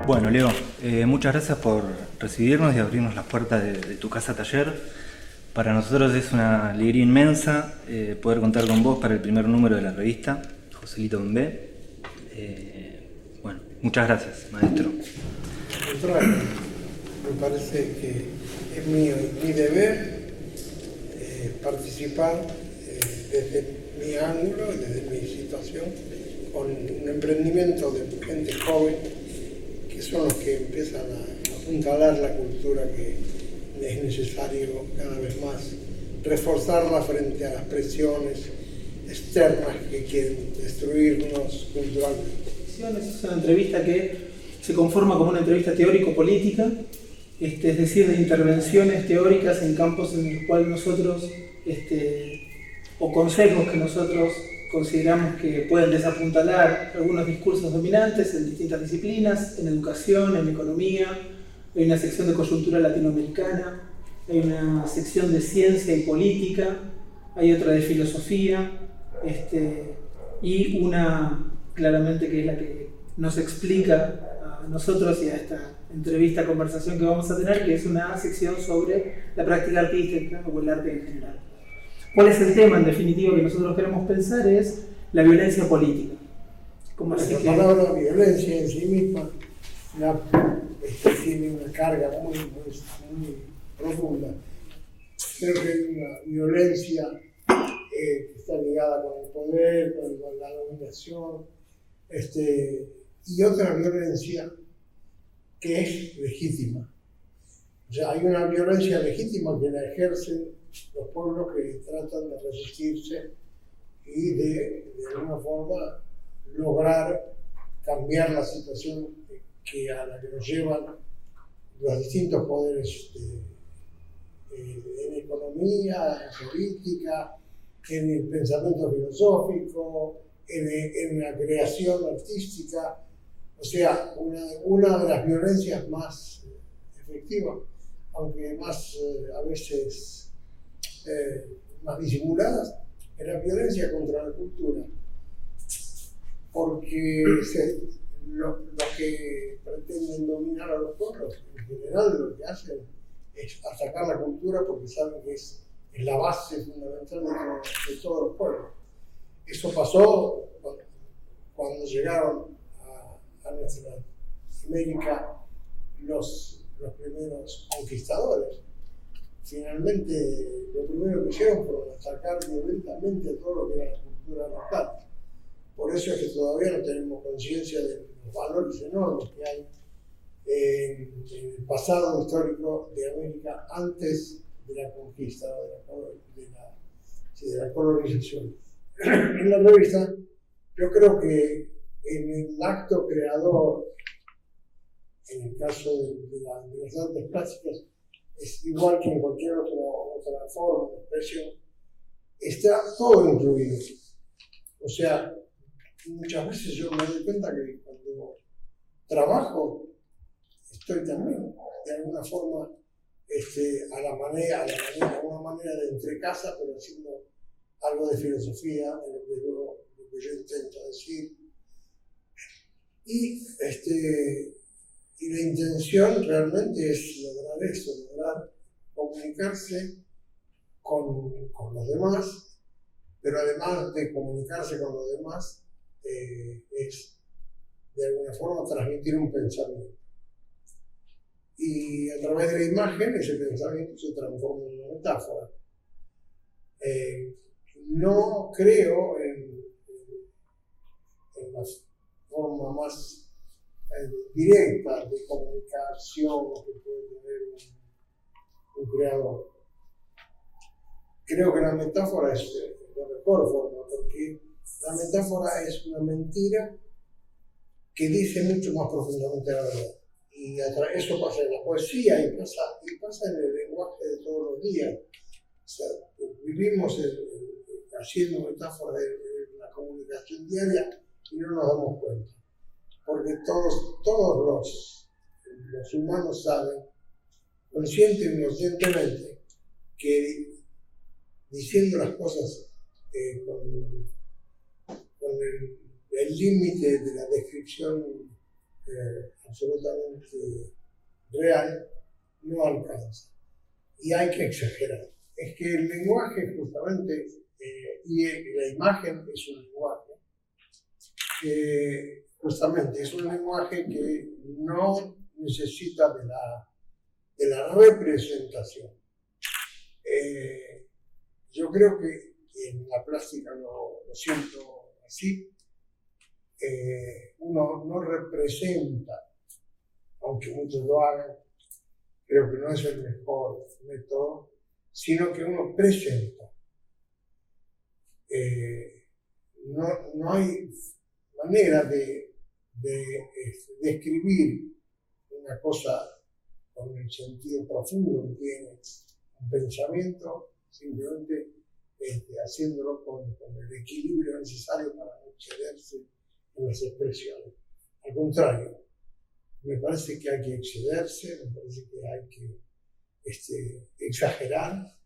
Bueno, Leo, muchas gracias por recibirnos y abrirnos las puertas de tu casa taller. Para nosotros es una alegría inmensa poder contar con vos para el primer número de la revista, Joselito Bembé. Bueno, muchas gracias, maestro. Al contrario, me parece que es mi deber participar desde mi ángulo, desde mi situación, con un emprendimiento de gente joven, que son los que empiezan a apuntalar la cultura que es necesario cada vez más reforzarla frente a las presiones externas que quieren destruirnos culturalmente. Es una entrevista que se conforma como una entrevista teórico-política, es decir, de intervenciones teóricas en campos en los cuales nosotros, o consejos que nosotros consideramos que pueden desapuntalar algunos discursos dominantes en distintas disciplinas, en educación, en economía. Hay una sección de coyuntura latinoamericana, hay una sección de ciencia y política, hay otra de filosofía, y una claramente que es la que nos explica a nosotros y a esta entrevista, conversación que vamos a tener, que es una sección sobre la práctica artística o el arte en general. ¿Cuál es el tema, en definitiva, que nosotros queremos pensar? Es la violencia política. Como la palabra violencia en sí misma tiene una carga muy profunda. Creo que hay una violencia que está ligada con el poder, con la dominación, y otra violencia que es legítima. O sea, hay una violencia legítima que la ejercen los pueblos que tratan de resistirse y de alguna forma lograr cambiar la situación a la que nos llevan los distintos poderes en economía, en política, en el pensamiento filosófico, en la creación artística. O sea, una de las violencias más efectivas, aunque más a veces más disimuladas, es la violencia contra la cultura. Porque los que pretenden dominar a los pueblos, en general lo que hacen es atacar la cultura porque saben que es la base fundamental de todos los pueblos. Eso pasó cuando llegaron a nuestra América los primeros conquistadores. Finalmente, lo primero que hicieron fue atacar violentamente todo lo que era la cultura local. Por eso es que todavía no tenemos conciencia de los valores enormes que hay en el pasado histórico de América antes de la conquista, de la colonización. En la revista, yo creo que en el acto creador, en el caso de las artes plásticas, es igual que en cualquier otra forma de expresión, está todo incluido. O sea, muchas veces yo me doy cuenta que cuando trabajo, estoy también, de alguna forma, a la manera de entre casa, pero haciendo algo de filosofía, en lo que yo intento decir. Y la intención realmente es lograr eso, lograr comunicarse con los demás, pero además de comunicarse con los demás, es de alguna forma transmitir un pensamiento. Y a través de la imagen ese pensamiento se transforma en una metáfora. No creo en la forma más directa de comunicación que puede tener un creador. Creo que la metáfora es la mejor forma, porque la metáfora es una mentira que dice mucho más profundamente la verdad. Y eso pasa en la poesía y pasa en el lenguaje de todos los días. O sea, vivimos haciendo metáforas de la comunicación diaria y no nos damos cuenta. Porque todos los humanos saben, consciente o inconscientemente, que diciendo las cosas con el límite de la descripción absolutamente real, no alcanza. Y hay que exagerar. Es que el lenguaje justamente, y la imagen es un lenguaje, justamente es un lenguaje que no necesita de la representación. Yo creo que en la plástica lo siento así. Uno no representa, aunque muchos lo hagan, creo que no es el mejor método, sino que uno presenta. No hay manera de describir una cosa con el sentido profundo que tiene un pensamiento, simplemente haciéndolo con el equilibrio necesario para no excederse en las expresiones. Al contrario, me parece que hay que excederse, me parece que hay que exagerar,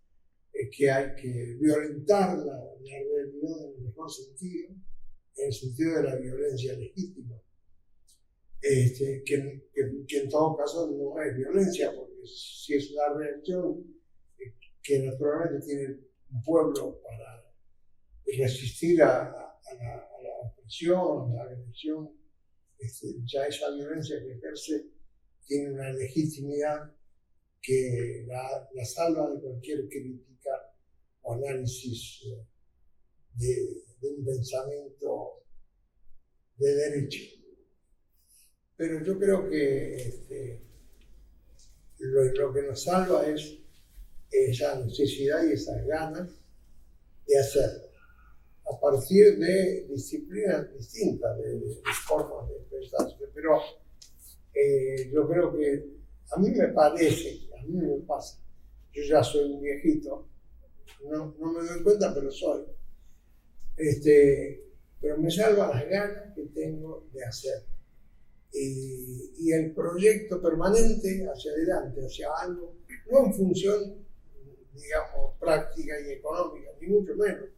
que hay que violentar la realidad en el mejor sentido, en el sentido de la violencia legítima, que en todo caso no es violencia, porque si es una reacción que naturalmente tiene un pueblo para resistir a la opresión, a la agresión, ya esa violencia que ejerce tiene una legitimidad que la salva de cualquier crítica o análisis de un pensamiento de derecha. Pero yo creo que lo que nos salva es esa necesidad y esas ganas de hacerlo, a partir de disciplinas distintas, de formas de pensarse. Pero yo creo que a mí me parece, a mí me pasa, yo ya soy un viejito, no me doy cuenta, pero soy, pero me salva las ganas que tengo de hacer. Y el proyecto permanente hacia adelante, hacia algo, no en función, digamos, práctica y económica, ni mucho menos.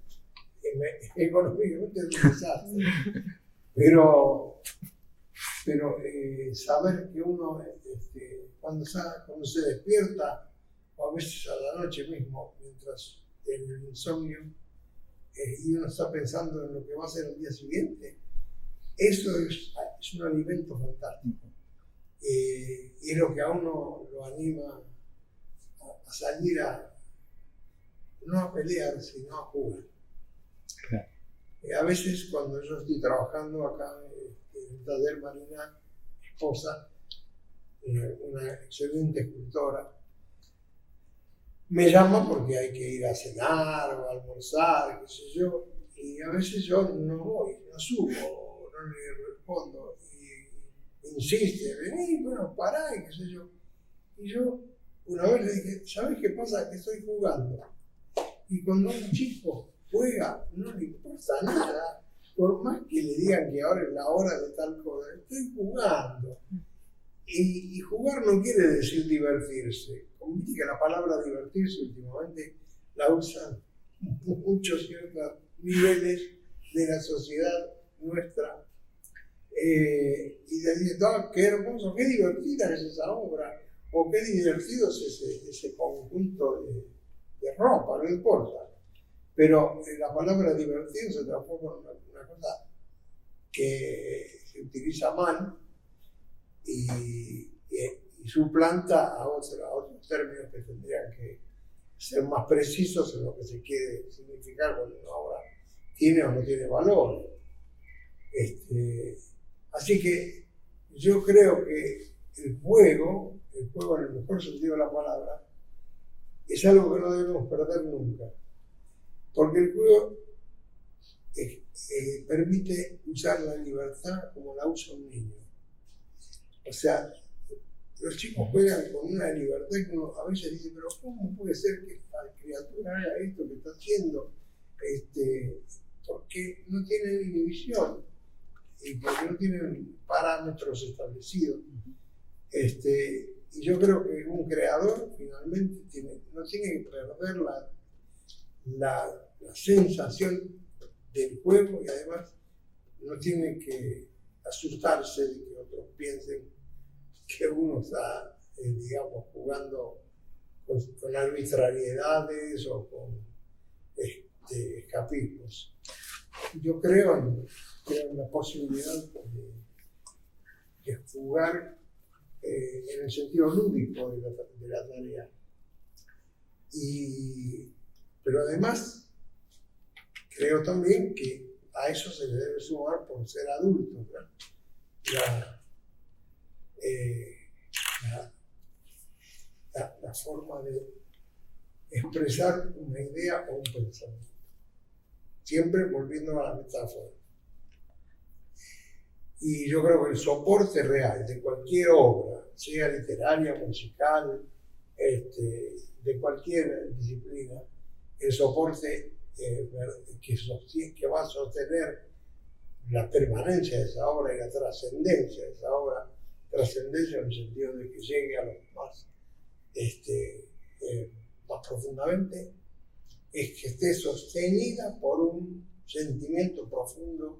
Económicamente es un desastre. Pero saber que uno, cuando se despierta, o a veces a la noche mismo, mientras en el insomnio, y uno está pensando en lo que va a hacer el día siguiente, eso es un alimento fantástico. Y es lo que a uno lo anima a salir no a pelear, sino a jugar. Claro. A veces cuando yo estoy trabajando acá en el taller, Marina, mi esposa, una excelente escultora, me llama porque hay que ir a cenar o a almorzar, qué sé yo, y a veces yo no voy, no subo, no le respondo, y insiste, vení, bueno, pará, y qué sé yo. Y yo una vez le dije, ¿sabes qué pasa? Que estoy jugando. Y cuando un chico juega, no le importa nada, por más que le digan que ahora es la hora de tal cosa, estoy jugando. Y jugar no quiere decir divertirse. Como que la palabra divertirse últimamente la usan muchos ciertos niveles de la sociedad nuestra. Y decir, oh, qué hermoso, qué divertida es esa obra, o qué divertido es ese conjunto de ropa, no importa. Pero la palabra divertir se transforma en una cosa que se utiliza mal y suplanta a otros términos que tendrían que ser más precisos en lo que se quiere significar cuando una obra tiene o no tiene valor. Así que yo creo que el juego en el mejor sentido de la palabra, es algo que no debemos perder nunca. Porque el juego permite usar la libertad como la usa un niño. O sea, los chicos juegan con una libertad que uno a veces dice, pero ¿cómo puede ser que esta criatura haga esto que está haciendo? Porque no tienen inhibición y porque no tienen parámetros establecidos. Y yo creo que un creador finalmente no tiene que perder la sensación del juego y además no tiene que asustarse de que otros piensen que uno está, digamos, jugando con arbitrariedades o con escapismos. Yo creo en la posibilidad de jugar en el sentido lúdico de la tarea. Pero además, creo también que a eso se le debe sumar por ser adulto, ¿no? La forma de expresar una idea o un pensamiento. Siempre volviendo a la metáfora. Y yo creo que el soporte real de cualquier obra, sea literaria, musical, de cualquier disciplina, el soporte que va a sostener la permanencia de esa obra y la trascendencia de esa obra, trascendencia en el sentido de que llegue a los más, más profundamente, es que esté sostenida por un sentimiento profundo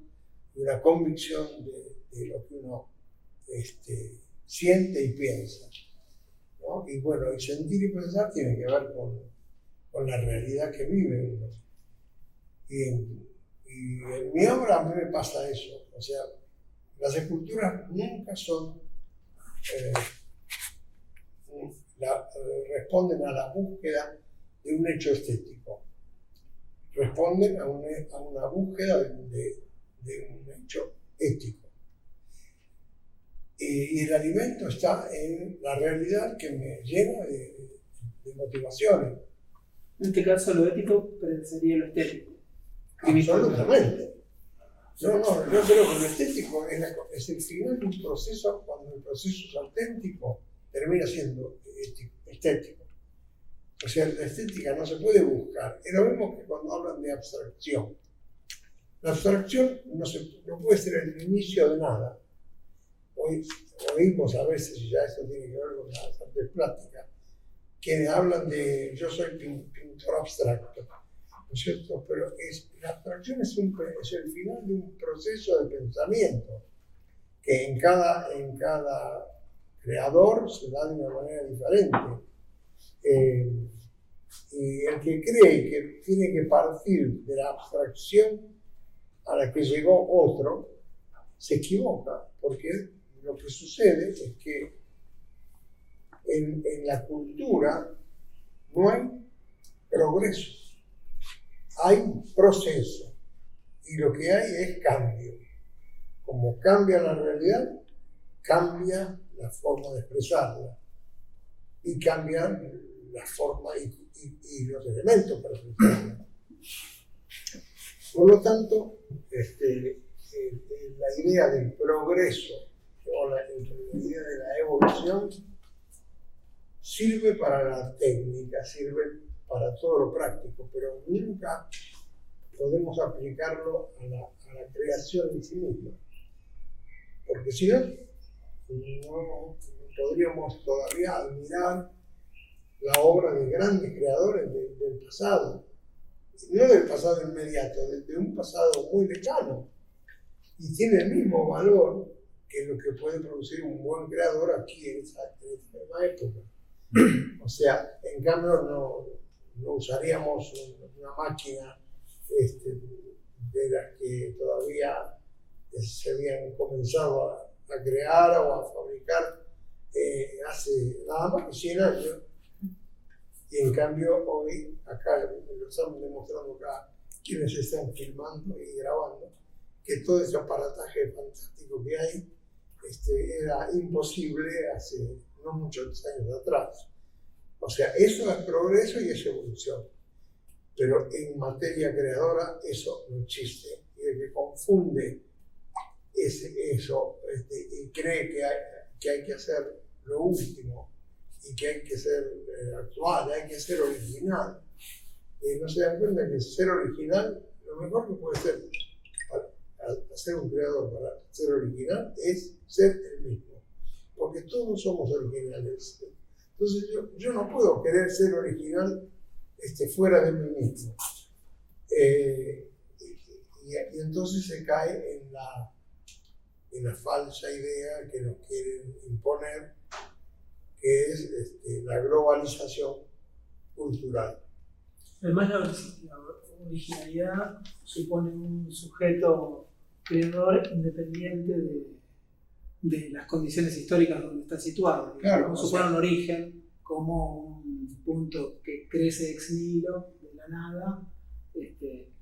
y una convicción de lo que uno siente y piensa, ¿no? Y bueno, el sentir y pensar tiene que ver con la realidad que vive uno. Y en mi obra a mí me pasa eso, o sea, las esculturas nunca son, responden a la búsqueda de un hecho estético, responden a una búsqueda de un hecho ético. Y el alimento está en la realidad que me llena de motivaciones. En este caso lo ético sería lo estético. Absolutamente. Yo creo que lo estético es el final de un proceso, cuando el proceso es auténtico, termina siendo estético. O sea, la estética no se puede buscar. Es lo mismo que cuando hablan de abstracción. La abstracción no puede ser el inicio de nada. Hoy oímos a veces, y ya esto tiene que ver con las artes plásticas, quienes hablan de yo soy pintor abstracto, ¿no es cierto? Pero la abstracción es el final de un proceso de pensamiento que en cada creador se da de una manera diferente. Y el que cree que tiene que partir de la abstracción a la que llegó otro, se equivoca, porque lo que sucede es que en la cultura no hay progreso, hay proceso, y lo que hay es cambio. Como cambia la realidad, cambia la forma de expresarla, y cambian la forma y los elementos para expresarla. Por lo tanto, la idea del progreso o la idea de la evolución sirve para la técnica, sirve para todo lo práctico, pero nunca podemos aplicarlo a la creación en sí misma. Porque si no podríamos todavía admirar la obra de grandes creadores del pasado, no del pasado inmediato, de un pasado muy lejano, y tiene el mismo valor que lo que puede producir un buen creador aquí en esta misma época. O sea, en cambio no usaríamos una máquina de las que todavía se habían comenzado a crear o a fabricar hace nada más que 100 años. Y en cambio hoy, acá lo estamos demostrando acá, quienes están filmando y grabando, que todo ese aparataje fantástico que hay era imposible hace no muchos años atrás. O sea, eso es progreso y es evolución. Pero en materia creadora eso no existe. Y el que confunde eso y cree que hay que hacer lo último y que hay que ser actual, hay que ser original, no se dan cuenta que ser original, lo mejor que puede ser para ser un creador, para ser original, es ser el mismo. Porque todos somos originales. Entonces yo no puedo querer ser original fuera de mí mismo. Y entonces se cae una falsa idea que nos quieren imponer, que es la globalización cultural. Además, la originalidad supone un sujeto creador independiente de las condiciones históricas donde está situado. Claro, supone un origen como un punto que crece ex nihilo, de la nada,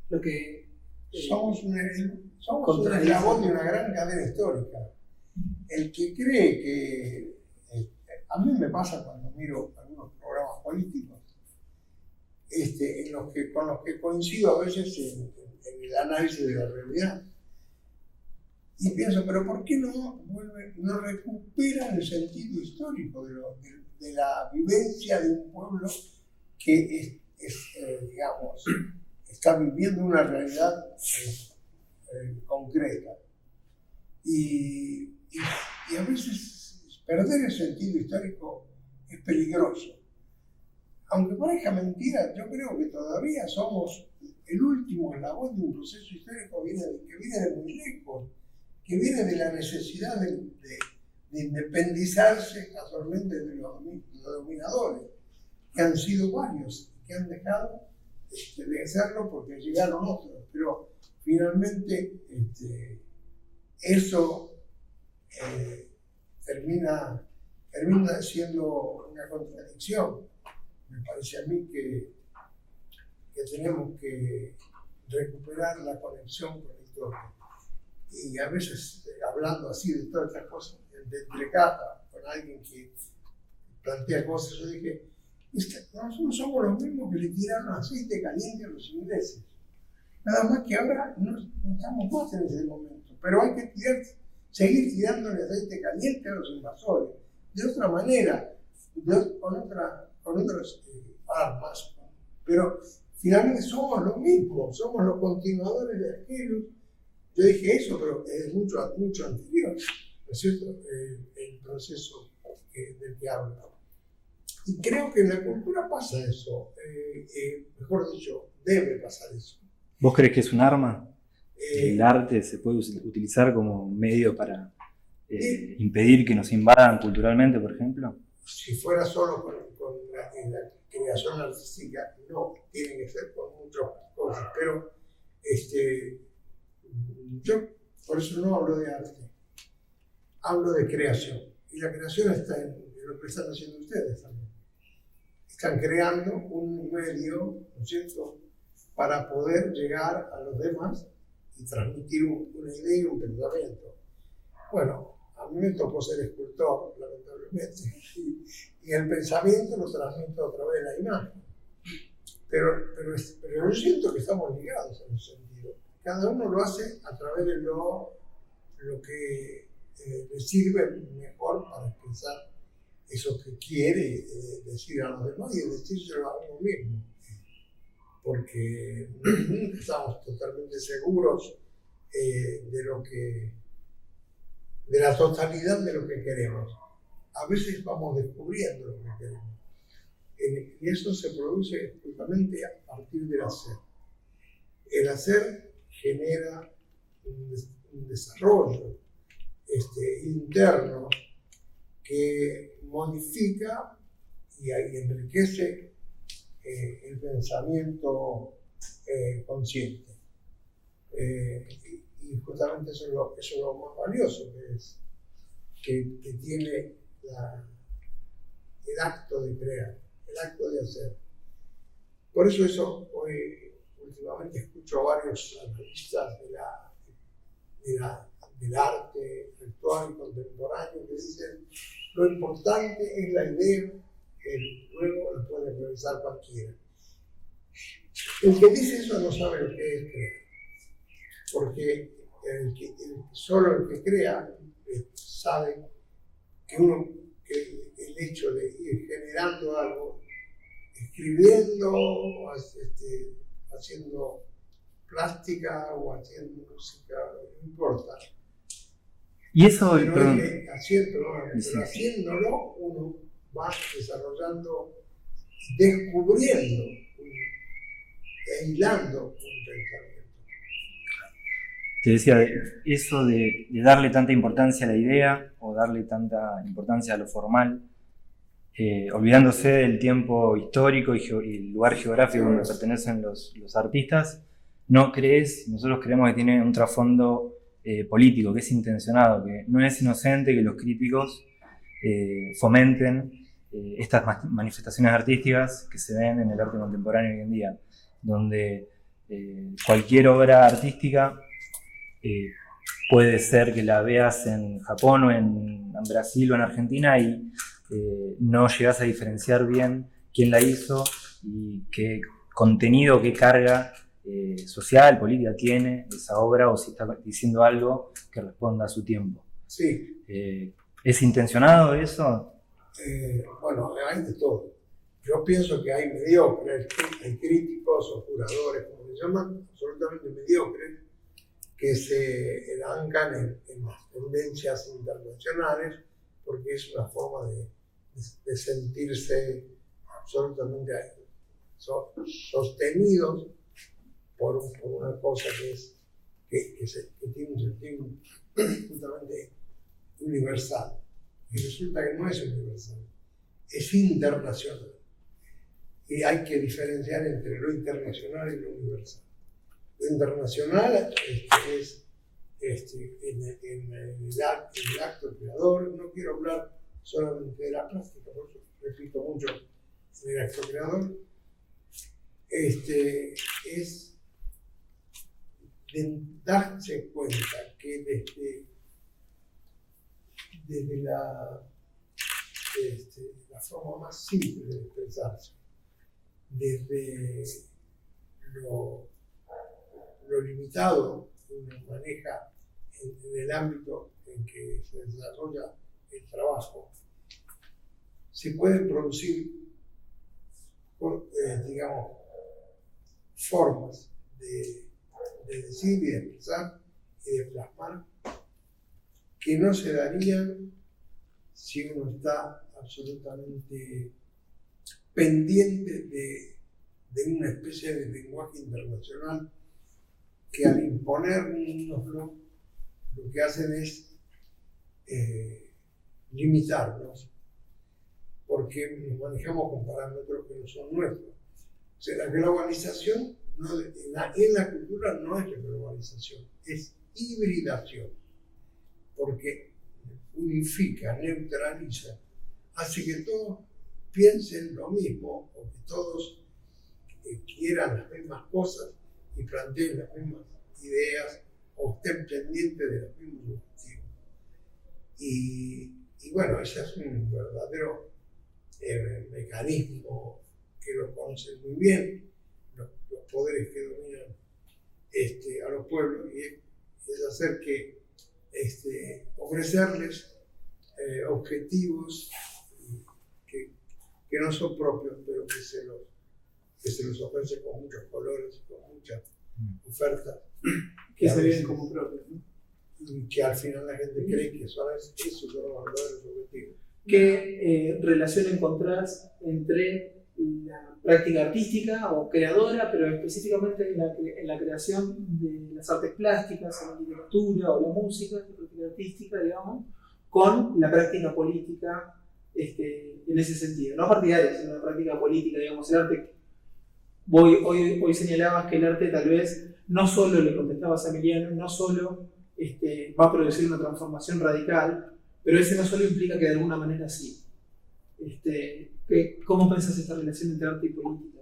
lo que... somos un eslabón de una gran cadena histórica. El que cree que... a mí me pasa cuando miro algunos programas políticos, con los que coincido a veces en el análisis de la realidad. Y pienso, pero ¿por qué no recuperan el sentido histórico de la vivencia de un pueblo que digamos, está viviendo una realidad concreta? Y a veces perder el sentido histórico es peligroso. Aunque parezca mentira, yo creo que todavía somos el último eslabón de un proceso histórico que viene de muy lejos, que viene de la necesidad de independizarse casualmente de los dominadores, que han sido varios, que han dejado de hacerlo porque llegaron otros, pero finalmente eso termina siendo una contradicción. Me parece a mí que tenemos que recuperar la conexión con la historia. Y a veces, hablando así de todas estas cosas, de entrecata con alguien que plantea cosas, yo dije, nosotros somos los mismos que le tiraron aceite caliente a los ingleses. Nada más que ahora no estamos más en ese momento, pero hay que seguir tirándole aceite caliente a los invasores, de otra manera, con otras armas, pero finalmente somos los mismos, somos los continuadores de aquellos. Yo dije eso, pero es mucho anterior, ¿no es cierto? El proceso del que hablo. Y creo que en la cultura pasa eso, mejor dicho, debe pasar eso. ¿Vos crees que es un arma? ¿El arte se puede utilizar como medio para impedir que nos invadan culturalmente, por ejemplo? Si fuera solo con la creación artística, no, tiene que ser con muchas cosas, pero yo por eso no hablo de arte, hablo de creación, y la creación está en lo que están haciendo ustedes también. Están creando un medio, ¿no es cierto?, para poder llegar a los demás y transmitir una idea y un pensamiento. Bueno, a mí me tocó ser escultor, lamentablemente, y el pensamiento lo transmito a través de la imagen. Pero yo siento que estamos ligados en ese sentido. Cada uno lo hace a través de lo que le sirve mejor para expresar eso que quiere decir a los demás y decírselo a uno mismo. Porque nunca estamos totalmente seguros de la totalidad de lo que queremos. A veces vamos descubriendo lo que queremos. Y eso se produce justamente a partir del hacer. El hacer genera un desarrollo interno que modifica y enriquece el pensamiento consciente. Y justamente eso es lo más valioso que tiene el acto de crear, el acto de hacer. Por eso hoy últimamente escucho a varios analistas del arte actual y contemporáneo que dicen lo importante es la idea que luego la puede realizar cualquiera. El que dice eso no sabe lo que es crear, porque solo el que crea sabe que el hecho de ir generando algo, escribiendo, haciendo plástica o haciendo música, no importa. Y eso, pero haciéndolo uno va desarrollando, descubriendo e hilando un pensamiento. te decía, eso de darle tanta importancia a la idea o darle tanta importancia a lo formal, olvidándose del tiempo histórico y el lugar geográfico donde pertenecen los artistas, nosotros creemos que tiene un trasfondo político, que es intencionado, que no es inocente que los críticos fomenten estas manifestaciones artísticas que se ven en el arte contemporáneo hoy en día, donde cualquier obra artística puede ser que la veas en Japón o en Brasil o en Argentina y no llegas a diferenciar bien quién la hizo y qué contenido, qué carga social, política tiene esa obra, o si está diciendo algo que responda a su tiempo. Sí. ¿Es intencionado eso? Bueno, hay de todo. Yo pienso que hay mediocres, hay críticos o curadores, como se llaman, absolutamente mediocres, que se elancan en las tendencias internacionales, porque es una forma de sentirse absolutamente sostenidos por una cosa que tiene un sentido absolutamente universal. Y resulta que no es universal, es internacional. Y hay que diferenciar entre lo internacional y lo universal. Lo internacional es en el acto creador. No quiero hablar solamente de la plástica, por eso repito mucho del acto creador. Es de darse cuenta que desde la forma más simple de expresarse, desde lo limitado que uno maneja en el ámbito en que se desarrolla el trabajo, se pueden producir, digamos, formas de decir y de expresar y de plasmar que no se darían si uno está absolutamente pendiente de una especie de lenguaje internacional que al imponernoslo lo que hacen es limitarnos, porque nos manejamos con parámetros que no son nuestros. O sea, la globalización en la cultura no es globalización, es hibridación, porque unifica, neutraliza, hace que todos piensen lo mismo o que todos quieran las mismas cosas y planteen las mismas ideas o estén pendientes de los mismos objetivos. Y bueno, ese es un verdadero mecanismo que lo conocen muy bien los poderes que dominan a los pueblos, y es hacer que ofrecerles objetivos que no son propios, pero que se los ofrece con muchos colores, con muchas ofertas que se ven como propios, ¿no? Y que al final la gente cree que esos son los verdaderos objetivos. ¿Qué relación encontrás entre la práctica artística o creadora, pero específicamente en la creación de las artes plásticas, en la literatura o la música, la práctica artística, digamos, con la práctica política en ese sentido? No partidaria, sino la práctica política, digamos, el arte. Hoy señalabas que el arte tal vez no solo, le contestabas a Emiliano, no solo va a producir una transformación radical, pero ese no solo implica que de alguna manera sí. ¿Cómo pensás esta relación entre arte y política?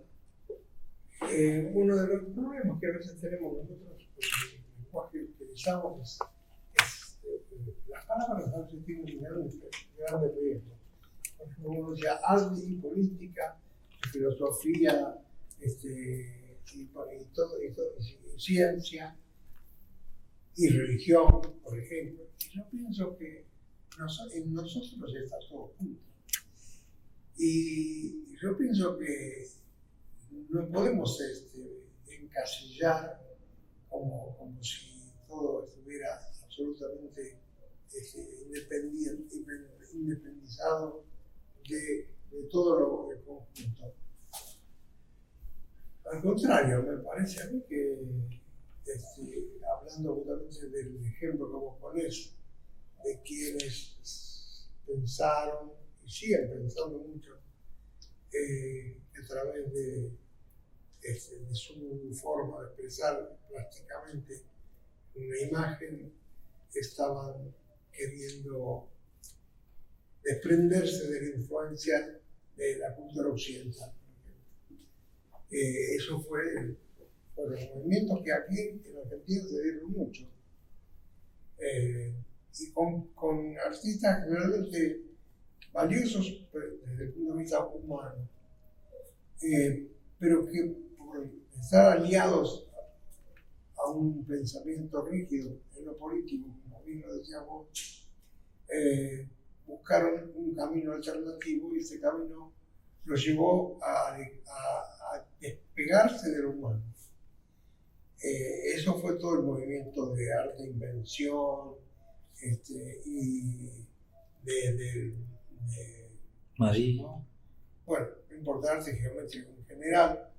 Uno de los problemas que a veces tenemos nosotros con el lenguaje que utilizamos es las palabras a veces tienen grande riesgo. Por ejemplo, uno decía arte y política, y filosofía, y ciencia y religión, por ejemplo. Y yo pienso que en nosotros está todo junto. Y yo pienso que no podemos encasillar como si todo estuviera absolutamente independizado de todo el conjunto. Al contrario, me parece a mí que hablar hablando justamente del ejemplo que vos ponés, de quienes pensaron y siguen pensando mucho a través de su forma de expresar plásticamente una imagen, estaban queriendo desprenderse de la influencia de la cultura occidental. Eso fueron los movimientos que aquí en Argentina se dieron mucho. Y con artistas realmente valiosos desde el punto de vista humano, pero que por estar aliados a un pensamiento rígido en lo político, como bien lo decías vos, buscaron un camino alternativo y ese camino los llevó a despegarse de lo humano. Eso fue todo el movimiento de arte, invención y de Madrid. ¿no? Bueno, no importa el arte geométrico en general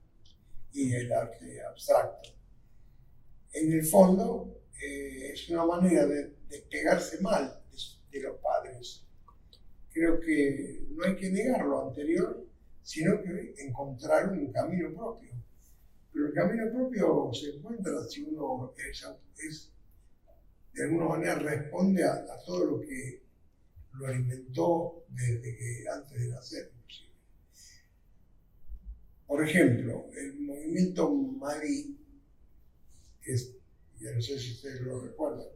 y el arte abstracto. En el fondo, es una manera de despegarse mal de los padres. Creo que no hay que negar lo anterior, sino que encontrar un camino propio. Pero el camino propio se encuentra si uno de alguna manera responde a todo lo que lo alimentó desde que antes de nacer, inclusive. Por ejemplo, el movimiento Madí, que ya no sé si ustedes lo recuerdan,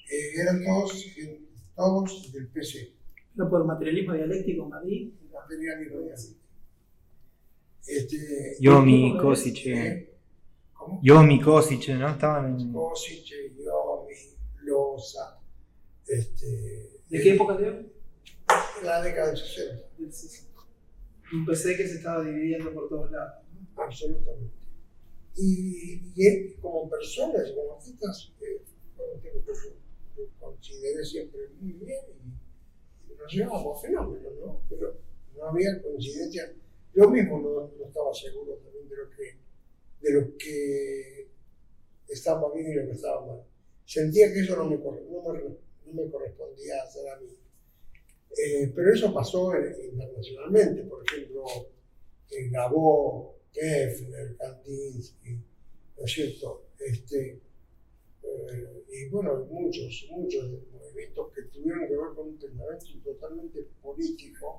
eran todos del PC. ¿No por materialismo dialéctico, Madí? Materialismo dialéctico. Yomi, Kosice. ¿Cómo? Yomi, Kosice, ¿no? Estaban en... Kosice, Yomi, Loza. ¿De qué época de hoy? La década del 60. Un PC que se estaba dividiendo por todos lados. Absolutamente. Y él, como personas y como artistas, fueron tipos que yo consideré siempre muy bien y nos llevábamos fenómenos, ¿no? Pero no había coincidencia. Yo mismo no estaba seguro también de lo que estaba bien y lo que estaba mal. Sentía que eso no me correspondía hacer a mí. Pero eso pasó internacionalmente, por ejemplo, en Gabó, Kefner, Kandinsky, ¿no es cierto? Y bueno, muchos movimientos que tuvieron que ver con un pensamiento totalmente político,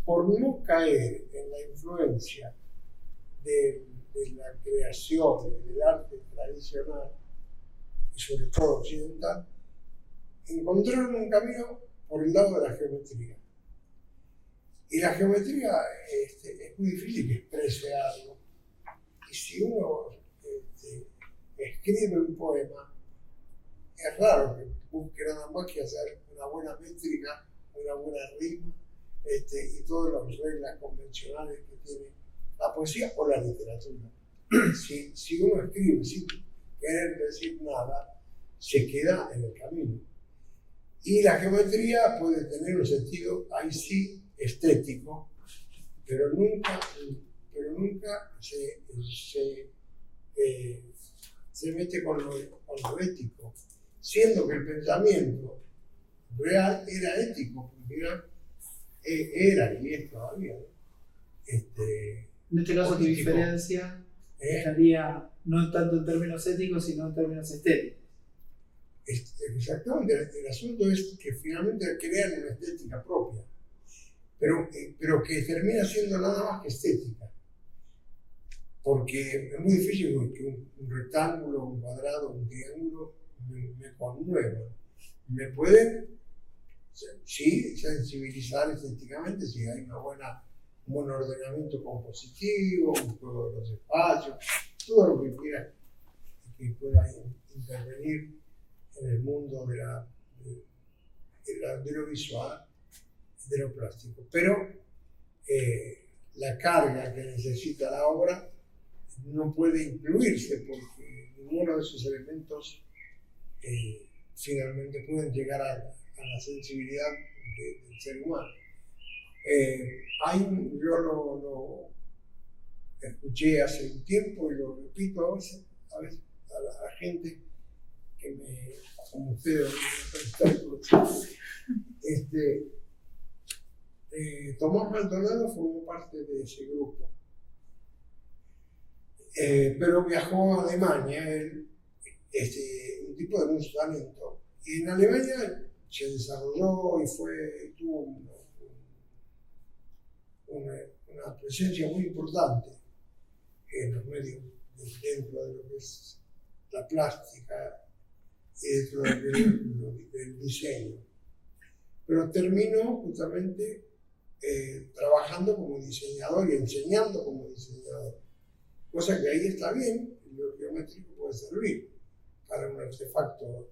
por no caer en la influencia de la creación del arte tradicional y sobre todo occidental, encontraron un camino por el lado de la geometría. Y la geometría es muy difícil que exprese algo. Y si uno escribe un poema, es raro que busque nada más que hacer una buena métrica, una buena rima, y todas las reglas convencionales que tiene la poesía o la literatura. Si uno escribe sin querer decir nada, se queda en el camino. Y la geometría puede tener un sentido, ahí sí, estético, pero nunca se mete con lo ético, siendo que el pensamiento real era ético, porque era y es todavía. En este caso, tu diferencia estaría no tanto en términos éticos, sino en términos estéticos. Exactamente, el asunto es que finalmente crean una estética propia, pero que termina siendo nada más que estética, porque es muy difícil que un rectángulo, un cuadrado, un triángulo me conmuevan. Me pueden, sí, sensibilizar estéticamente si hay un buen ordenamiento compositivo, un juego de los espacios, todo lo que quiera que pueda intervenir en el mundo de lo visual, de lo plástico. Pero la carga que necesita la obra no puede incluirse porque ninguno de esos elementos finalmente pueden llegar a la sensibilidad del ser humano. Yo lo escuché hace un tiempo y lo repito a veces gente que como ustedes, Tomás Maldonado formó parte de ese grupo, pero viajó a Alemania, él, un tipo de mucho talento, y en Alemania se desarrolló y tuvo una presencia muy importante en los medios, dentro de lo que es la plástica y dentro del diseño. Pero terminó justamente trabajando como diseñador y enseñando como diseñador, cosa que ahí está bien, lo geométrico puede servir para un artefacto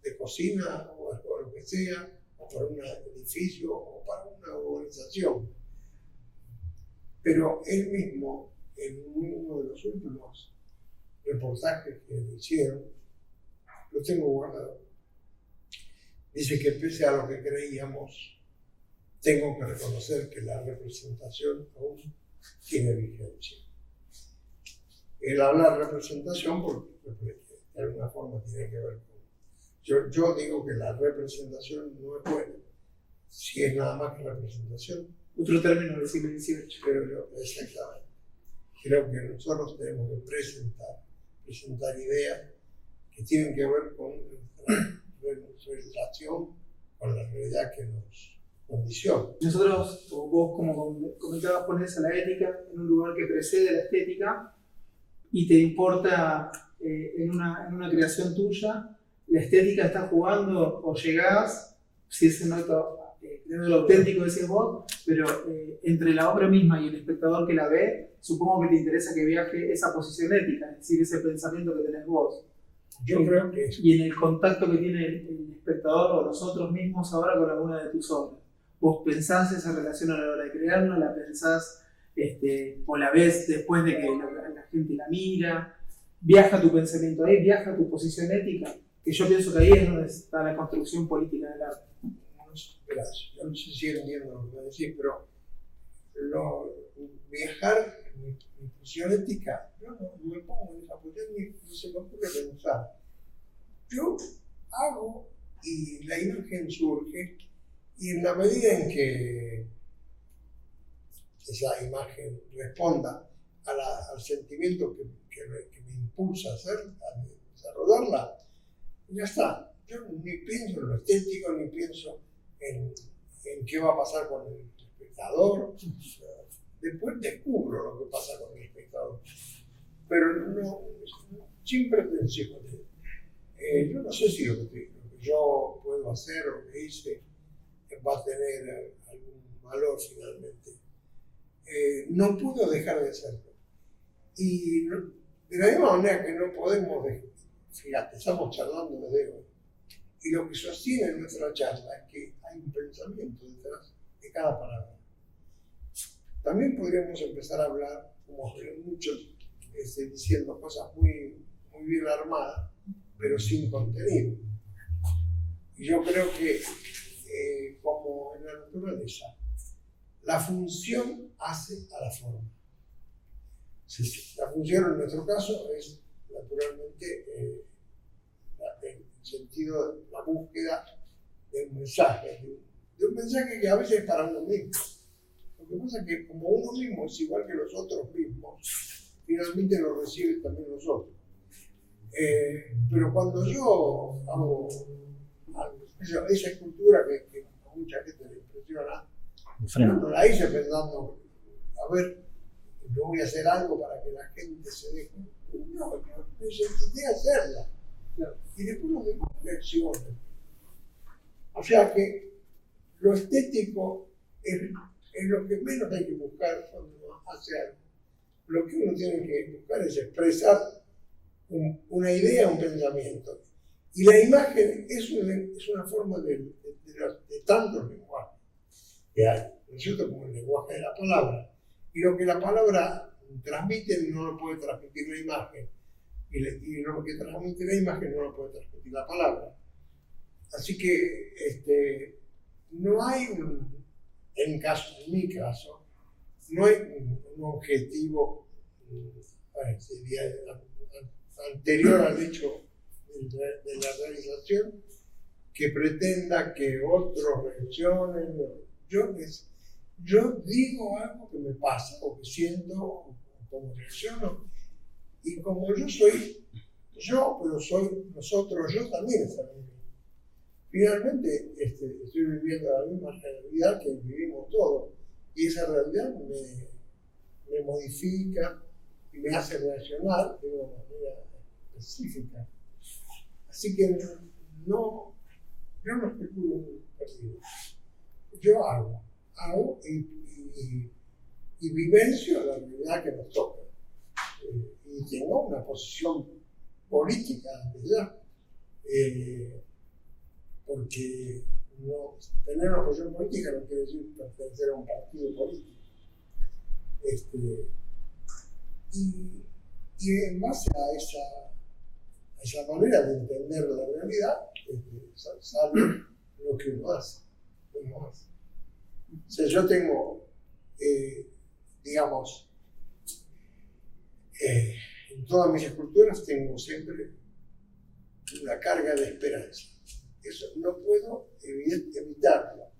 de cocina o lo que sea, o para un edificio o para una urbanización. Pero él mismo, en uno de los últimos reportajes que le hicieron, lo tengo guardado, dice que pese a lo que creíamos, tengo que reconocer que la representación aún tiene vigencia. El hablar representación, porque de alguna forma tiene que ver con... Yo digo que la representación no es buena, si es nada más que representación. Otro término del siglo XVIII. Pero exactamente. Creo que nosotros tenemos que presentar ideas que tienen que ver con nuestra relación con la realidad que nos condiciona. Nosotros, o vos como comentabas, ponés a la ética en un lugar que precede la estética y te importa en una creación tuya, la estética está jugando o llegás, si es un acto lo auténtico decís vos, pero entre la obra misma y el espectador que la ve, supongo que te interesa que viaje esa posición ética, es decir, ese pensamiento que tenés vos. Yo creo que es. Y en el contacto que tiene el espectador o nosotros mismos ahora con alguna de tus obras. Vos pensás esa relación a la hora de crearla, la pensás o la ves después de que la gente la mira, viaja tu pensamiento ahí, viaja tu posición ética, que yo pienso que ahí es donde está la construcción política del arte. Gracias. Yo no sé si entiendo lo que voy a decir, pero viajar mi posición ética, yo no me pongo en esa posición ni se me ocurre pensar. Yo hago y la imagen surge, y en la medida en que esa imagen responda al sentimiento que me impulsa a desarrollarla, ya está. Yo ni pienso en lo estético, ni pienso en qué va a pasar con el espectador. Después descubro lo que pasa con el espectador, pero no, sin pretensiones. Yo no sé si lo que yo puedo hacer o lo que hice va a tener algún valor finalmente. No puedo dejar de hacerlo. Y de la misma manera que no podemos, fíjate, estamos charlando desde hoy, y lo que sostiene nuestra charla es que hay un pensamiento detrás de cada palabra. También podríamos empezar a hablar, como muchos, diciendo cosas muy, muy bien armadas, pero sin contenido. Y yo creo que, como en la naturaleza, la función hace a la forma. La función en nuestro caso es, naturalmente, el sentido de la búsqueda de un mensaje, de un mensaje que a veces es para uno mismo. Lo que pasa es que como uno mismo es igual que los otros mismos, finalmente lo reciben también los otros. Pero cuando yo hago esa escultura que a mucha gente le impresiona, yo no la hice pensando, a ver, yo voy a hacer algo para que la gente se deje. No, yo necesité hacerla. Y después los demás reaccionan. O sea que lo estético es lo que menos hay que buscar cuando uno hace algo. Lo que uno tiene que buscar es expresar una idea, un pensamiento. Y la imagen es una forma de tantos lenguajes que hay, ¿no es cierto? Como el lenguaje de la palabra. Y lo que la palabra transmite no lo puede transmitir la imagen. Y lo que transmite la imagen no lo puede transmitir la palabra. Así que no hay en mi caso, no hay un objetivo, sería anterior al hecho de la realización, que pretenda que otros reaccionen. Yo digo algo que me pasa, o que siento, o como reacciono, y como yo soy yo, pero soy nosotros, yo también estoy viviendo. Finalmente estoy viviendo la misma realidad que vivimos todos, y esa realidad me modifica y me hace reaccionar de una manera específica. Así que yo no especulo en perdido. Yo hago y vivencio la realidad que nos toca. Y tengo una posición política desde ya. Porque tener una posición política no quiere decir pertenecer a un partido político. Y en base a esa manera de entender la realidad, sale lo que uno hace. O sea, yo tengo, digamos, en todas mis esculturas tengo siempre una carga de esperanza. Eso no puedo evitarlo.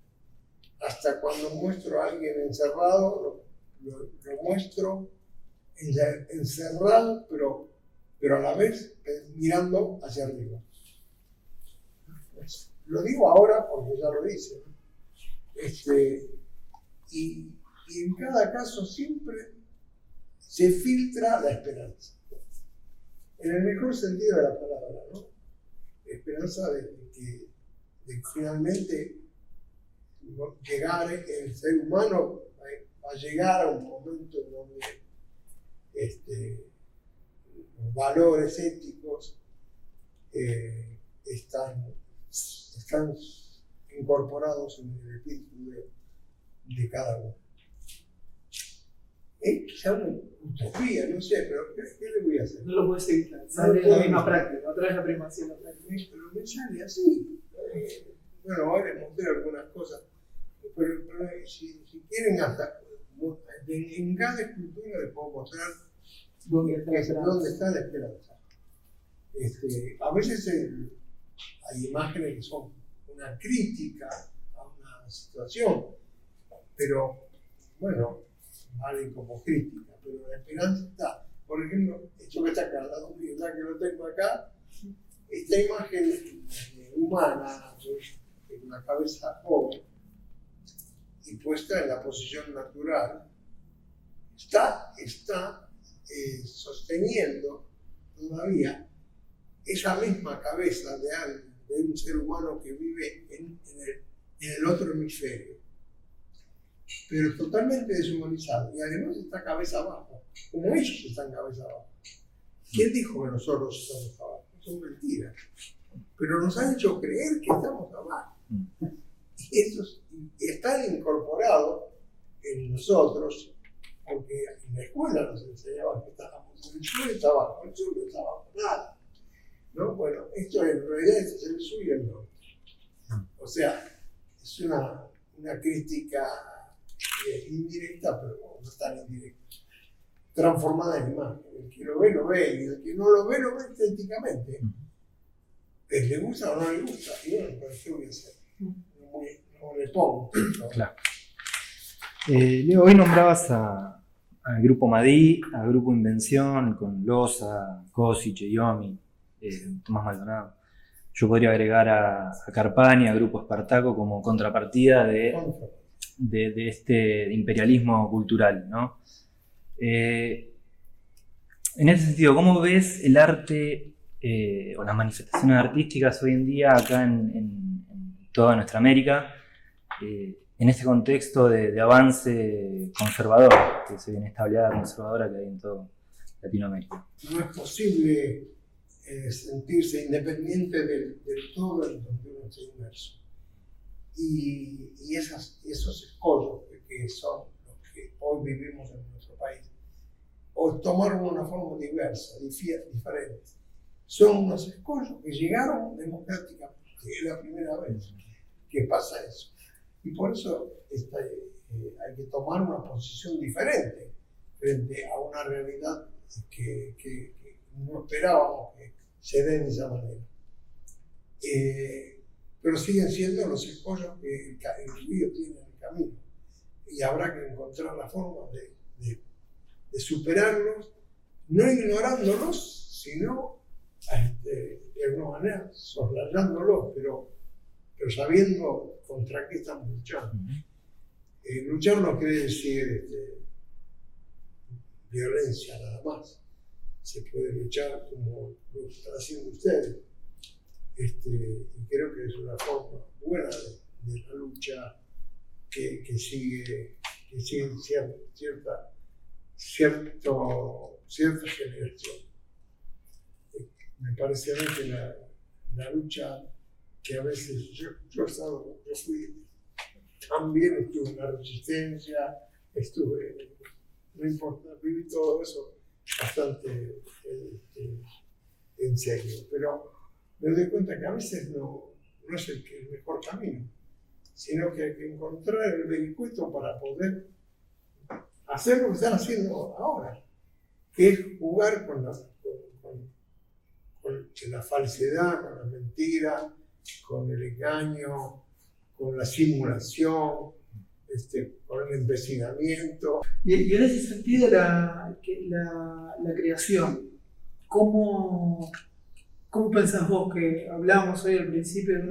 Hasta cuando muestro a alguien encerrado, lo muestro encerrado, pero a la vez mirando hacia arriba. Lo digo ahora porque ya lo hice, ¿no? Y en cada caso siempre se filtra la esperanza. En el mejor sentido de la palabra, ¿no? Esperanza de que finalmente el ser humano va a llegar a un momento en donde los valores éticos están incorporados en el espíritu de cada uno. Es quizá una utopía, no sé, pero ¿qué le voy a hacer? No lo puedes evitar, sale la misma práctica, otra vez la primacía de la práctica. Pero me sale así. Bueno, ahora les mostré algunas cosas, pero si quieren hasta en cada escultura les puedo mostrar dónde está la esperanza. A veces hay imágenes que son una crítica a una situación, pero bueno, valen como crítica, pero la esperanza está. Por ejemplo, esto que está acá al lado mío, ya que lo tengo acá, esta imagen humana, en una cabeza joven y puesta en la posición natural, está sosteniendo todavía esa misma cabeza de un ser humano que vive en el otro hemisferio, pero totalmente deshumanizado, y además está cabeza abajo, como ellos están cabeza abajo. ¿Quién dijo que nosotros estamos abajo? Son mentiras, pero nos han hecho creer que estamos abajo, y eso está incorporado en nosotros, porque en la escuela nos enseñaban que estábamos en el sur y está abajo, el sur no está abajo, nada, ¿no? Bueno, esto en realidad es el sur y el norte. O sea, es una crítica indirecta, pero no tan indirecta, transformada en imagen. El que lo ve, y el que no lo ve estéticamente. ¿Le gusta o no le gusta? Y bueno, pero ¿qué voy a hacer? No le pongo. Claro. Leo, hoy nombrabas al Grupo Madí, al Grupo Invención, con Loza, Cosi, Cheyomi, Tomás Maldonado. Yo podría agregar a Carpani, a Grupo Espartaco, como contrapartida de este imperialismo cultural, ¿no? En ese sentido, ¿cómo ves el arte o las manifestaciones artísticas hoy en día acá en toda nuestra América, en este contexto de avance conservador, que se viene esta oleada conservadora que hay en toda Latinoamérica? No es posible sentirse independiente del todo en donde uno está inmerso. Y esos escollos que son los que hoy vivimos en nuestro país, o tomaron una forma diversa, diferente. Son unos escollos que llegaron democráticamente, es la primera vez que pasa eso. Y por eso hay que tomar una posición diferente frente a una realidad que no esperábamos que se den de esa manera. Pero siguen siendo los escollos que el río tiene en el camino. Y habrá que encontrar la forma de superarlos, no ignorándolos, sino de alguna manera soslayándolos, pero sabiendo contra qué estamos luchando. Luchar no quiere decir violencia nada más. Se puede luchar como lo están haciendo ustedes. Y creo que es una forma buena de la lucha que sigue cierta generación. Me parece a mí que la lucha que a veces yo fui, también estuve en la resistencia, no importa, viví todo eso bastante en serio, pero me doy cuenta que a veces no es el mejor camino, sino que hay que encontrar el vericueto para poder hacer lo que están haciendo ahora, que es jugar con la falsedad, con la mentira, con el engaño, con la simulación, con el empecinamiento. Y en ese sentido, la creación, ¿cómo pensás vos que hablábamos hoy al principio de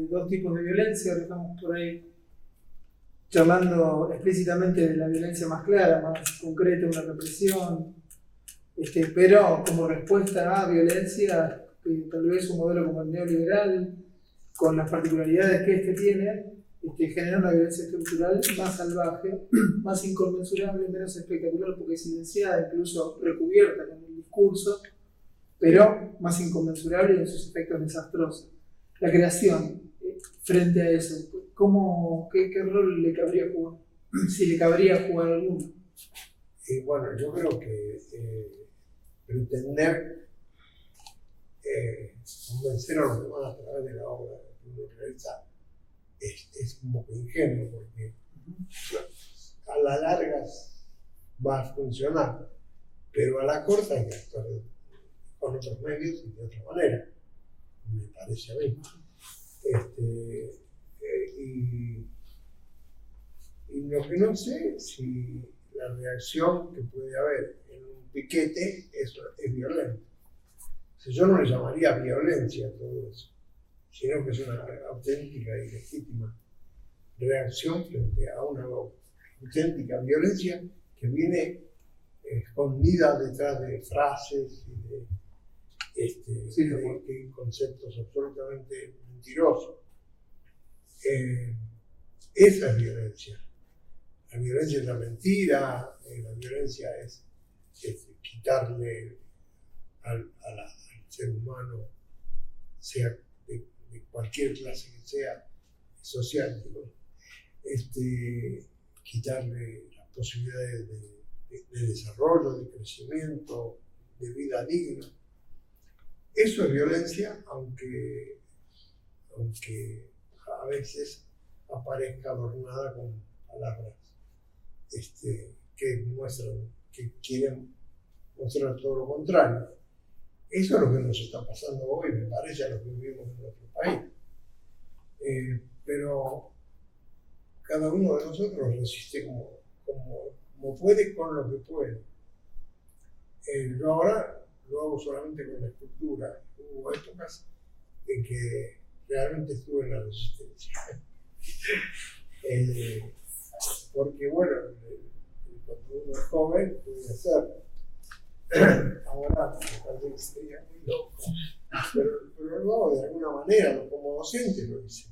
dos tipos de violencia? Ahora estamos por ahí charlando explícitamente de la violencia más clara, más concreta, una represión, pero como respuesta a violencia, que tal vez un modelo como el neoliberal, con las particularidades que tiene, genera una violencia estructural más salvaje, más inconmensurable, menos espectacular porque es silenciada, incluso recubierta con el discurso, pero más inconmensurable en sus efectos desastrosos. La creación, frente a eso, ¿qué rol le cabría jugar? Si le cabría jugar alguno. Bueno, yo creo que pretender convencer a los demás a través de la obra que uno realiza es un poco ingenuo, porque a la larga va a funcionar, pero a la corta hay que actuar con otros medios y de otra manera, me parece a mí. Y lo que no sé si la reacción que puede haber en un piquete es violenta. Yo no le llamaría violencia a todo eso, sino que es una auténtica y legítima reacción frente a una auténtica violencia que viene escondida detrás de frases y de conceptos absolutamente mentirosos. Esa es violencia. La violencia es la mentira, la violencia es quitarle al ser humano, sea de cualquier clase que sea, social, quitarle las posibilidades de desarrollo, de crecimiento, de vida digna. Eso es violencia, aunque a veces aparezca adornada con palabras que quieren mostrar todo lo contrario. Eso es lo que nos está pasando hoy, me parece, a lo que vivimos en nuestro país. Pero cada uno de nosotros resiste como puede, con lo que puede. Yo ahora lo hago solamente con la escultura. Hubo épocas en que realmente estuve en la resistencia. Porque bueno, cuando uno es joven puede hacerlo. Ahora me parece que sería muy loco, pero lo hago de alguna manera, como docente lo hice.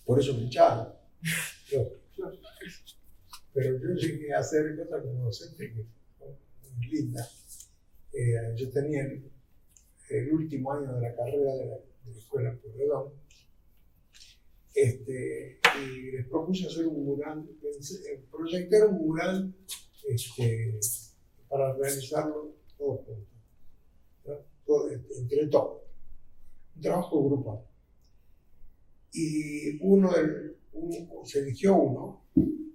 Por eso me echaron. Pero yo llegué a hacer cosas como docente que son muy lindas. Yo tenía el último año de la carrera de la escuela en Pueyrredón, y les propuse hacer un mural, proyectar un mural para realizarlo todos juntos, ¿no? Entre todos, un trabajo grupal. Y se eligió uno,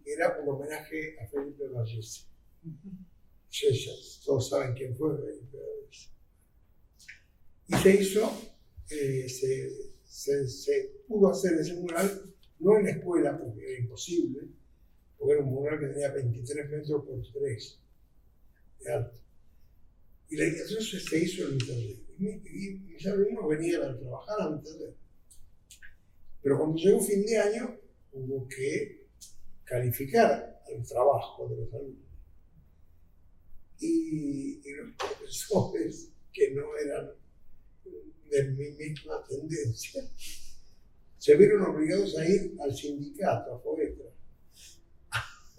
era un homenaje a Felipe Vallese, Seychelles. todos saben quién fue. Y se hizo, se pudo hacer ese mural, no en la escuela, porque era imposible, porque era un mural que tenía 23 metros por 3 de alto. Y entonces se hizo en mi taller. Y mis alumnos venían a trabajar a mi taller. Pero cuando llegó fin de año, hubo que calificar el trabajo de los alumnos. Y los profesores, que no eran de mi misma tendencia, se vieron obligados a ir al sindicato, a FOETRA,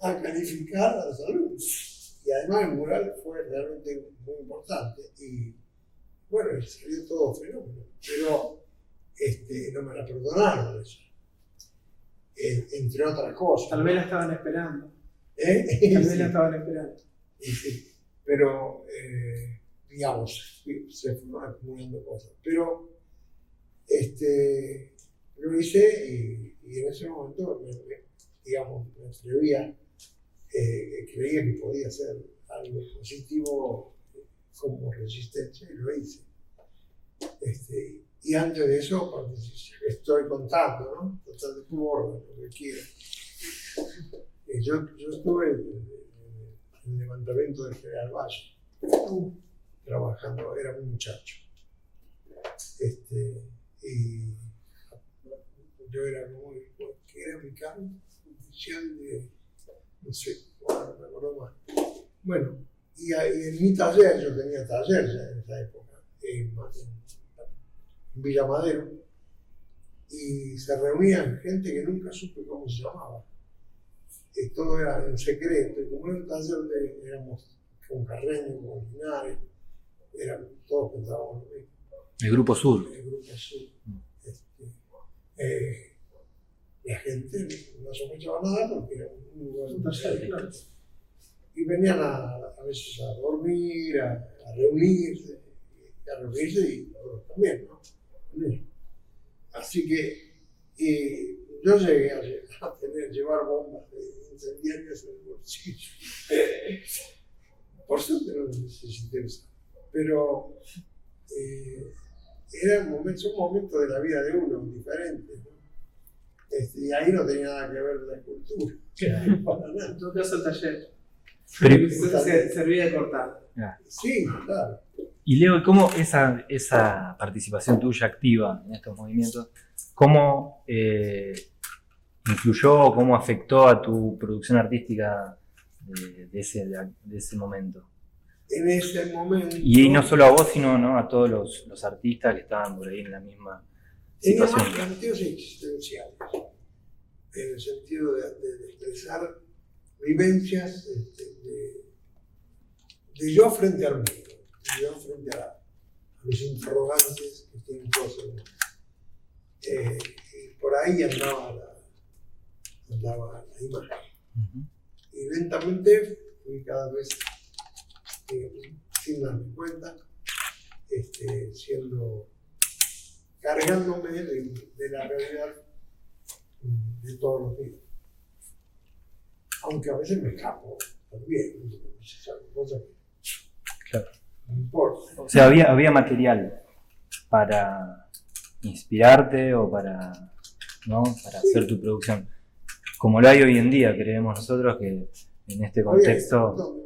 a calificar a los alumnos. Y además el mural fue realmente muy importante. Y bueno, salió todo fenómeno. Pero no me la perdonaron eso. Entre otras cosas. Tal vez la estaban esperando. Tal vez la estaban esperando. Sí. Pero, digamos, se fueron acumulando cosas. Pero, lo hice y en ese momento, digamos, me atrevía, creía que podía hacer algo positivo como resistencia y lo hice. Y antes de eso, estoy contando, ¿no? Total de borda, lo que quiera. Yo estuve en el levantamiento del General Valle, trabajando, era un muchacho. Y yo era muy, que era mi cargo oficial de, no sé, no me acuerdo más. Bueno, y en mi taller, yo tenía taller ya en esa época, en Villa Madero, y se reunían gente que nunca supe cómo se llamaba. Todo era en secreto, y como era un taller éramos con Carreño, con Linares, todos pensábamos lo mismo. El Grupo Sur. El Grupo Sur. La gente no sospechaba nada porque era un lugar de y venían a veces a dormir, a reunirse y nosotros también, ¿no? Así que yo llegué a llevar bombas incendiarias en el bolsillo. Por suerte no necesité usar. Pero son momentos de la vida de uno diferentes, ¿no? Y ahí no tenía nada que ver la escultura. Para nada. En todo caso, el taller. Pero, servía de cortar. Sí, claro. Y Leo, ¿cómo esa participación tuya activa en estos movimientos, cómo influyó o cómo afectó a tu producción artística de ese momento? En ese momento... Y no solo a vos, sino, ¿no?, a todos los artistas que estaban por ahí en la misma situación. Tenía más planteos existenciales, en el sentido de expresar vivencias de yo frente al mundo, de yo frente a los interrogantes que tienen todos el mundo. Y por ahí andaba la imagen. Y lentamente fui cada vez, sin darme cuenta, cargándome de la realidad de todos los días. Aunque a veces me escapo también, cosas que claro. No importa. O sea, había material para inspirarte o para hacer tu producción. Como lo hay hoy en día, creemos nosotros que en este contexto...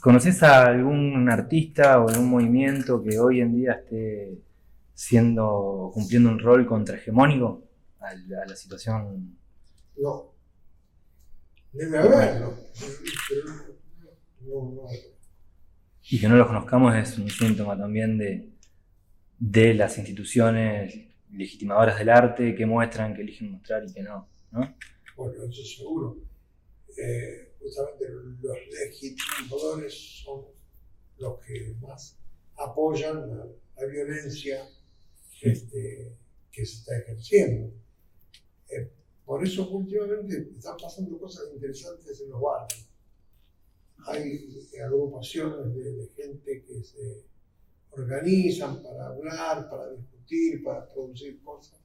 ¿Conoces a algún artista o algún movimiento que hoy en día esté cumpliendo un rol contrahegemónico a la situación? No. Debe haberlo. No. Y que no los conozcamos es un síntoma también de las instituciones legitimadoras del arte que muestran, que eligen mostrar y que no, ¿no? Bueno, eso seguro. Justamente los legitimadores son los que más apoyan la violencia que se está ejerciendo. Por eso últimamente están pasando cosas interesantes en los barrios. Hay agrupaciones de gente que se organizan para hablar, para discutir, para producir cosas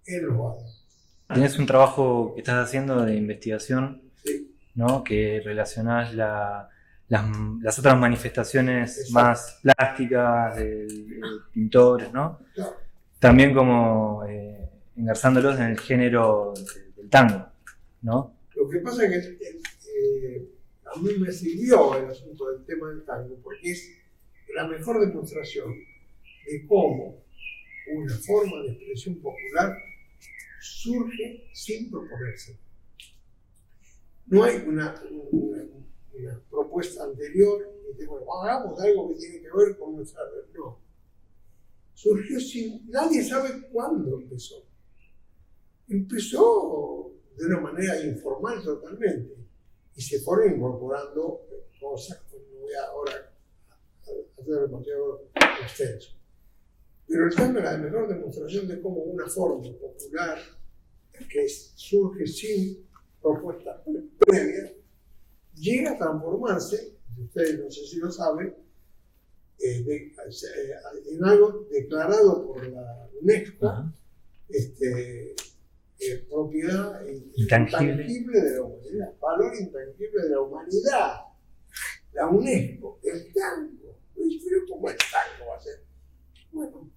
en los barrios. Tienes un trabajo que estás haciendo de investigación, Sí. ¿no?, que relacionás la las otras manifestaciones Exacto. más plásticas de pintores, ¿no? Claro. También como engarzándolos en el género del tango, ¿no? Lo que pasa es que a mí me sirvió el asunto del tema del tango, porque es la mejor demostración de cómo una forma de expresión popular surge sin proponerse. No hay una propuesta anterior que dice, bueno, hagamos algo que tiene que ver con nuestra red. No. Surgió sin, nadie sabe cuándo empezó. Empezó de una manera informal totalmente y se fueron incorporando cosas que no voy ahora a hacer demasiado extenso. Pero el tango es la mejor demostración de cómo una forma popular que surge sin propuestas previas llega a transformarse, ustedes no sé si lo saben, en algo declarado por la UNESCO, propiedad intangible de la humanidad, valor intangible de la humanidad, la UNESCO, el tango. Pero ¿cómo el tango va a ser? Bueno,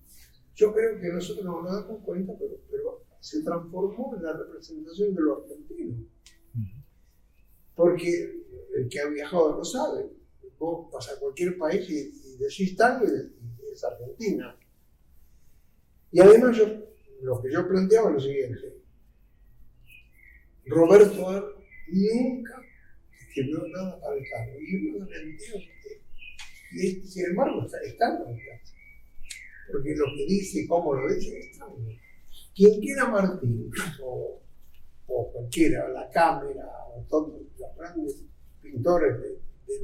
yo creo que nosotros no nos damos cuenta, pero se transformó en la representación de lo argentino. Porque el que ha viajado lo sabe. Vos vas a cualquier país y decís tango y es Argentina. Y además lo que yo planteaba es lo siguiente. Roberto Ar nunca escribió nada para el tango. Y es más argentino y sin embargo está en la clase. Porque lo que dice y cómo lo dice es tango. Quien quiera Martín o cualquiera, la cámara o todos los grandes pintores de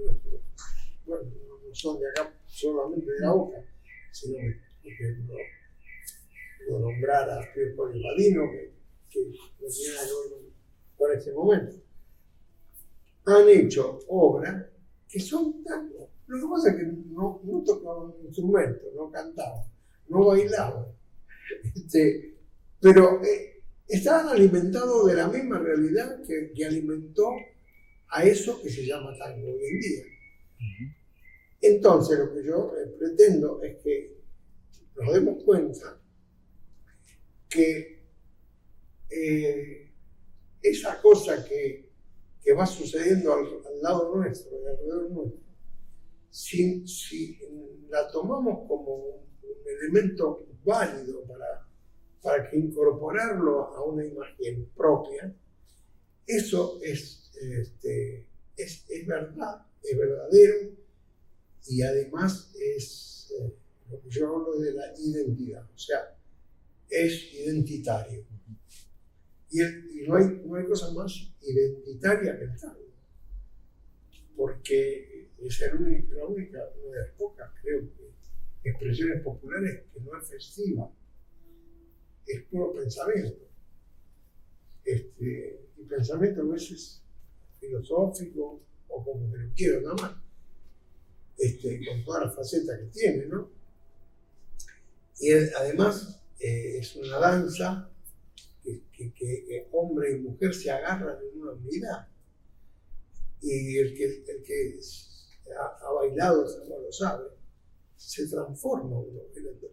nuestro, bueno, no son de acá solamente de la Boca, sino que lo nombrara a Pier Polivadino, que no tiene nada que ver con ese momento. Han hecho obras que son tango. Lo que pasa es que no tocaban un instrumento, no cantaban, no bailaban. Pero estaban alimentados de la misma realidad que alimentó a eso que se llama tango hoy en día. Entonces, lo que yo pretendo es que nos demos cuenta que esa cosa que va sucediendo al lado nuestro, alrededor nuestro, si la tomamos como un elemento válido para que incorporarlo a una imagen propia, eso es verdad, es verdadero, y además es lo que yo hablo de la identidad, o sea, es identitario. Y no hay cosa más identitaria que el tango, porque es una de las pocas, creo que, expresiones populares que no es festiva, es puro pensamiento. Y pensamiento a veces filosófico, o como que lo quiero llamar, con todas las facetas que tiene, ¿no? Y además es una danza que hombre y mujer se agarran en una unidad. Y el que ha bailado, no lo sabe, se transforma uno en el tango.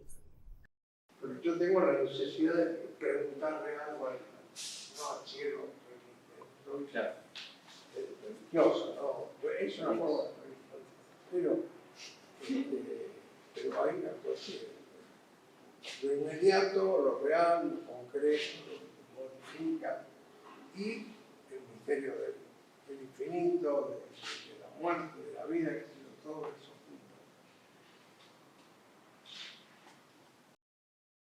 Pero yo tengo la necesidad de preguntarle algo al cielo, Claro. religiosa, ¿no? Es una forma de pero hay una cosa, lo inmediato, lo real, lo concreto, lo modifica, y el misterio del infinito, de la muerte, de la vida,